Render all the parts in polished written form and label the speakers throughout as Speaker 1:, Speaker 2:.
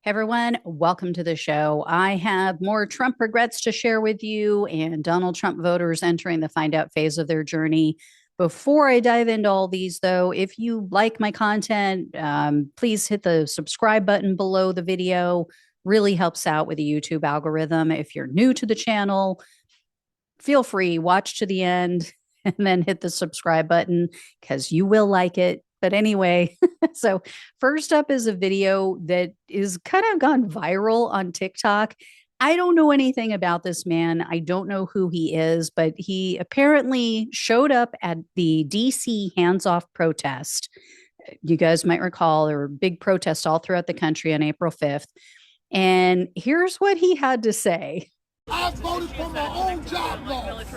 Speaker 1: Hey everyone, welcome to the show. I have more Trump regrets to share with you and Donald Trump voters entering the find out phase of their journey. Before I dive into all these, though, if you like my content, please hit the subscribe button below the video. Really helps out with the YouTube algorithm. If you're new to the channel, feel free, watch to the end and then hit the subscribe button because you will like it. But anyway, so first up is a video that is kind of gone viral on TikTok. I don't know anything about this man. I don't know who he is, but he apparently showed up at the DC hands off protest. You guys might recall there were big protests all throughout the country on April 5th. And here's what he had to say.
Speaker 2: I voted for my own job loss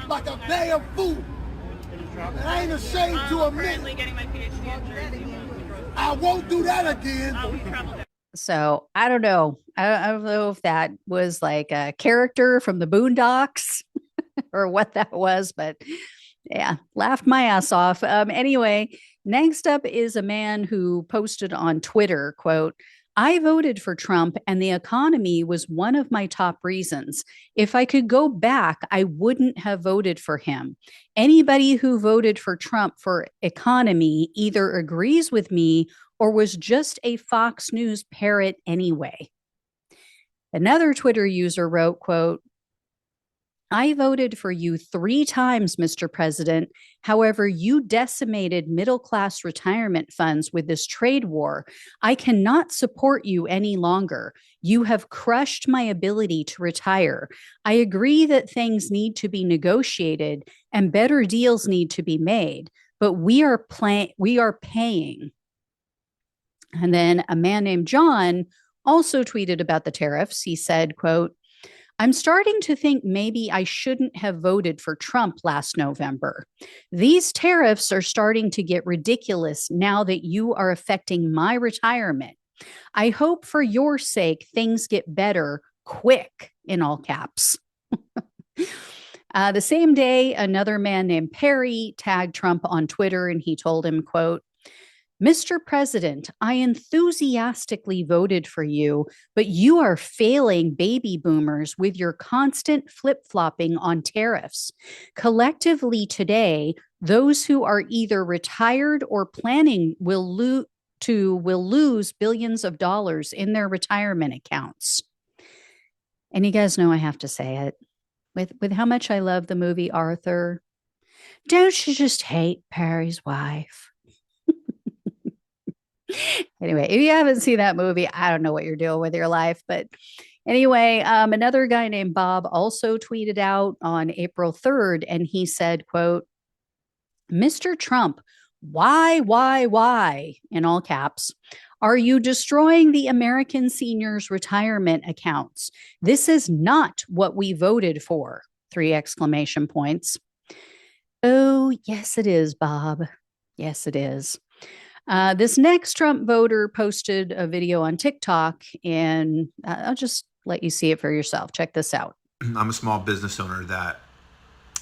Speaker 2: like a damn fool. And I ain't ashamed to admit I won't do that again.
Speaker 1: So I don't know. I don't know if that was like a character from the Boondocks or what that was, but yeah, laughed my ass off. Anyway, next up is a man who posted on Twitter, quote, I voted for Trump and the economy was one of my top reasons. If I could go back, I wouldn't have voted for him. Anybody who voted for Trump for economy either agrees with me or was just a Fox News parrot anyway. Another Twitter user wrote, quote, I voted for you 3 times, Mr. President. However, you decimated middle-class retirement funds with this trade war. I cannot support you any longer. You have crushed my ability to retire. I agree that things need to be negotiated and better deals need to be made, but we are paying. And then a man named John also tweeted about the tariffs. He said, quote, I'm starting to think maybe I shouldn't have voted for Trump last November. These tariffs are starting to get ridiculous now that you are affecting my retirement. I hope for your sake things get better quick, in all caps. The same day, another man named Perry tagged Trump on Twitter and he told him, quote, Mr. President, I enthusiastically voted for you, but you are failing baby boomers with your constant flip-flopping on tariffs. Collectively today, those who are either retired or planning will lose billions of dollars in their retirement accounts. And you guys know I have to say it. With how much I love the movie Arthur, don't you just hate Perry's wife? Anyway, if you haven't seen that movie, I don't know what you're doing with your life. But anyway, another guy named Bob also tweeted out on April 3rd, and he said, quote, Mr. Trump, why, in all caps, are you destroying the American seniors' retirement accounts? This is not what we voted for. 3 exclamation points. Oh, yes, it is, Bob. Yes, it is. This next Trump voter posted a video on TikTok, and I'll just let you see it for yourself. Check this out.
Speaker 3: I'm a small business owner that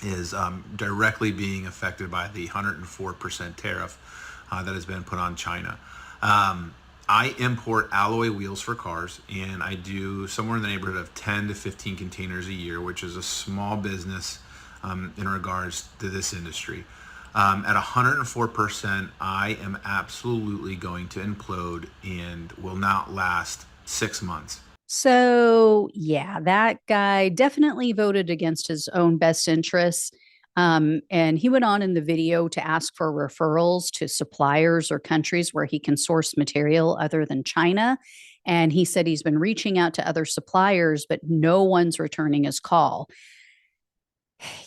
Speaker 3: is directly being affected by the 104% tariff that has been put on China. I import alloy wheels for cars, and I do somewhere in the neighborhood of 10 to 15 containers a year, which is a small business in regards to this industry. At 104%, I am absolutely going to implode and will not last 6 months.
Speaker 1: So, yeah, that guy definitely voted against his own best interests. And he went on in the video to ask for referrals to suppliers or countries where he can source material other than China. And he said he's been reaching out to other suppliers, but no one's returning his call.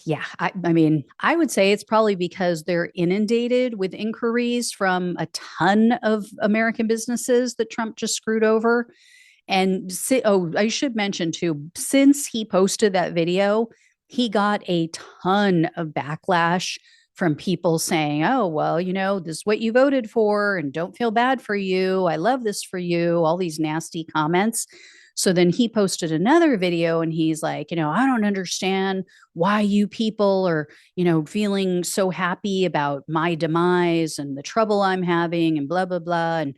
Speaker 1: Yeah, I mean, I would say it's probably because they're inundated with inquiries from a ton of American businesses that Trump just screwed over. And I should mention too, since he posted that video, he got a ton of backlash from people saying, oh, well, this is what you voted for and don't feel bad for you. I love this for you. All these nasty comments. So then he posted another video and he's like, I don't understand why you people are, feeling so happy about my demise and the trouble I'm having and blah, blah, blah. And,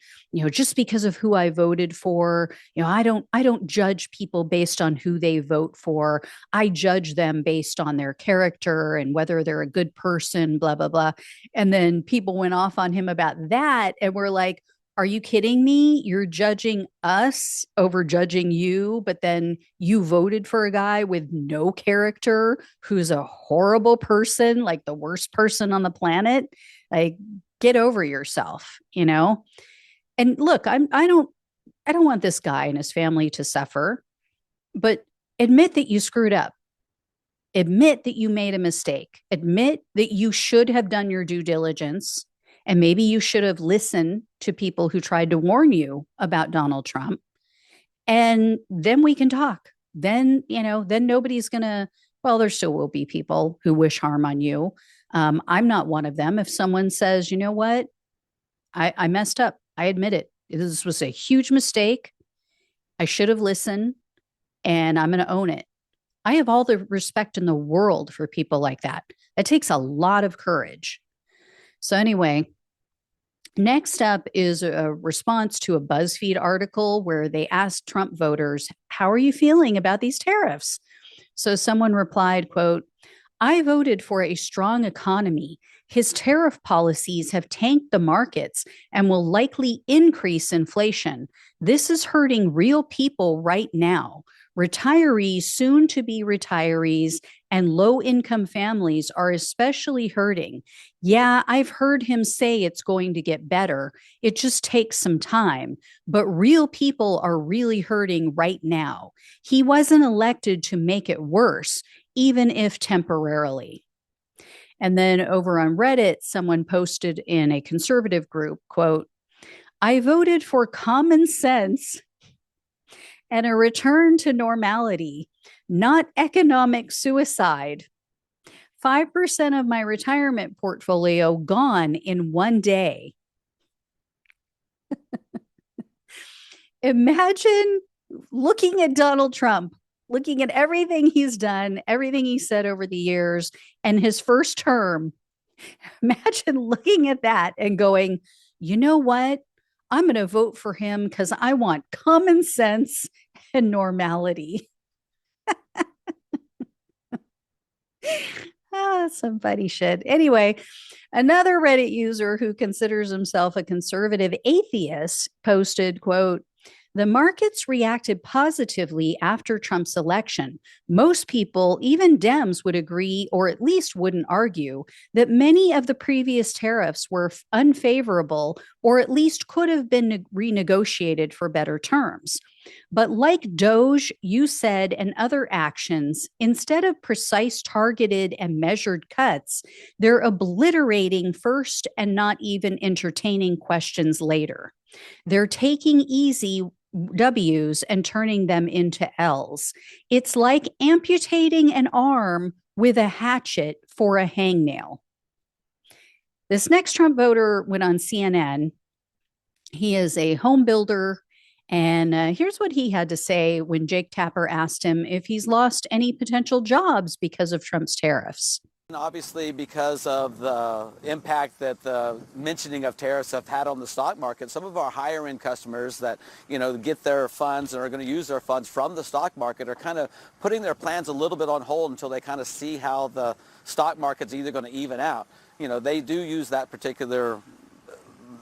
Speaker 1: just because of who I voted for, I don't judge people based on who they vote for. I judge them based on their character and whether they're a good person, blah, blah, blah. And then people went off on him about that. And we're like, are you kidding me? You're judging us over judging you, but then you voted for a guy with no character who's a horrible person, like the worst person on the planet. Like, get over yourself. And look, I don't want this guy and his family to suffer, but admit that you screwed up. Admit that you made a mistake. Admit that you should have done your due diligence. And maybe you should have listened to people who tried to warn you about Donald Trump. And then we can talk. Then nobody's going to, well, there still will be people who wish harm on you. I'm not one of them. If someone says, you know what, I messed up, I admit it. This was a huge mistake. I should have listened and I'm going to own it. I have all the respect in the world for people like that. It takes a lot of courage. So, anyway, next up is a response to a BuzzFeed article where they asked Trump voters, how are you feeling about these tariffs? So someone replied, quote, I voted for a strong economy. His tariff policies have tanked the markets and will likely increase inflation. This is hurting real people right now. Retirees, soon to be retirees, and low income families are especially hurting. Yeah, I've heard him say it's going to get better. It just takes some time. But real people are really hurting right now. He wasn't elected to make it worse, even if temporarily. And then over on Reddit, someone posted in a conservative group, quote, I voted for common sense and a return to normality, not economic suicide. 5% of my retirement portfolio gone in one day. Imagine looking at Donald Trump, looking at everything he's done, everything he said over the years, and his first term. Imagine looking at that and going, you know what? I'm going to vote for him because I want common sense and normality. Some funny shit. Anyway, another Reddit user who considers himself a conservative atheist posted, quote, the markets reacted positively after Trump's election. Most people, even Dems, would agree, or at least wouldn't argue, that many of the previous tariffs were unfavorable or at least could have been renegotiated for better terms. But like Doge, you said, and other actions, instead of precise, targeted, and measured cuts, they're obliterating first and not even entertaining questions later. They're taking easy W's and turning them into L's. It's like amputating an arm with a hatchet for a hangnail. This next Trump voter went on CNN. He is a home builder. And here's what he had to say when Jake Tapper asked him if he's lost any potential jobs because of Trump's tariffs.
Speaker 4: Obviously, because of the impact that the mentioning of tariffs have had on the stock market, some of our higher end customers that, get their funds and are going to use their funds from the stock market are kind of putting their plans a little bit on hold until they kind of see how the stock market's either going to even out. They do use that particular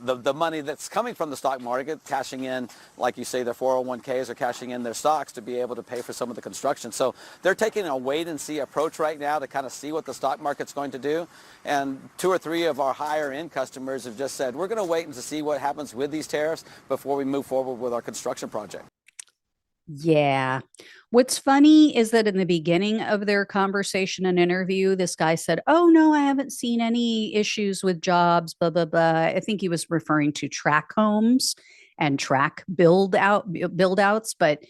Speaker 4: the money that's coming from the stock market, cashing in, like you say, their 401ks or cashing in their stocks to be able to pay for some of the construction. So they're taking a wait and see approach right now to kind of see what the stock market's going to do. And 2 or 3 of our higher end customers have just said, we're going to wait and to see what happens with these tariffs before we move forward with our construction project.
Speaker 1: Yeah. What's funny is that in the beginning of their conversation and interview, this guy said, oh, no, I haven't seen any issues with jobs, blah, blah, blah. I think he was referring to track homes and track build outs. But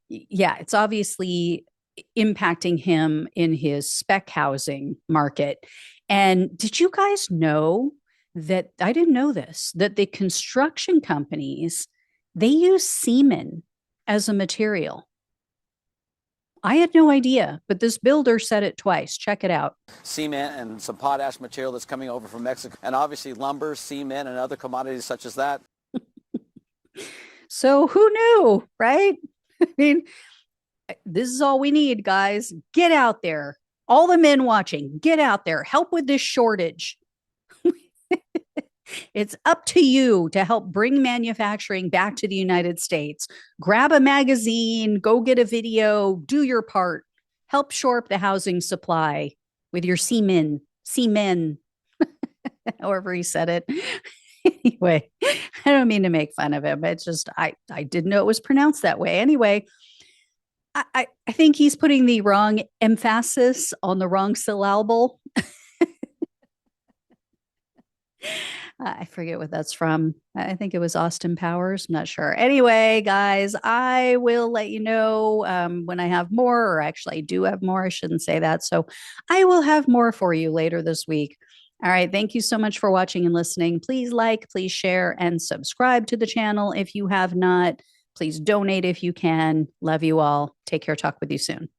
Speaker 1: yeah, it's obviously impacting him in his spec housing market. And did you guys know that, I didn't know this, that the construction companies, they use semen as a material. I had no idea, but this builder said it twice. Check it out.
Speaker 4: Cement and some potash material that's coming over from Mexico, and obviously lumber, cement, and other commodities such as that.
Speaker 1: So who knew, right? I mean, this is all we need, guys. Get out there. All the men watching, get out there. Help with this shortage. It's up to you to help bring manufacturing back to the United States. Grab a magazine, go get a video, do your part. Help shore up the housing supply with your semen, however he said it. Anyway, I don't mean to make fun of him. It's just, I didn't know it was pronounced that way. Anyway, I think he's putting the wrong emphasis on the wrong syllable. I forget what that's from. I think it was Austin Powers. I'm not sure. Anyway, guys, I will let you know when I have more, or actually, I do have more. I shouldn't say that. So I will have more for you later this week. All right. Thank you so much for watching and listening. Please like, please share, and subscribe to the channel if you have not. Please donate if you can. Love you all. Take care. Talk with you soon.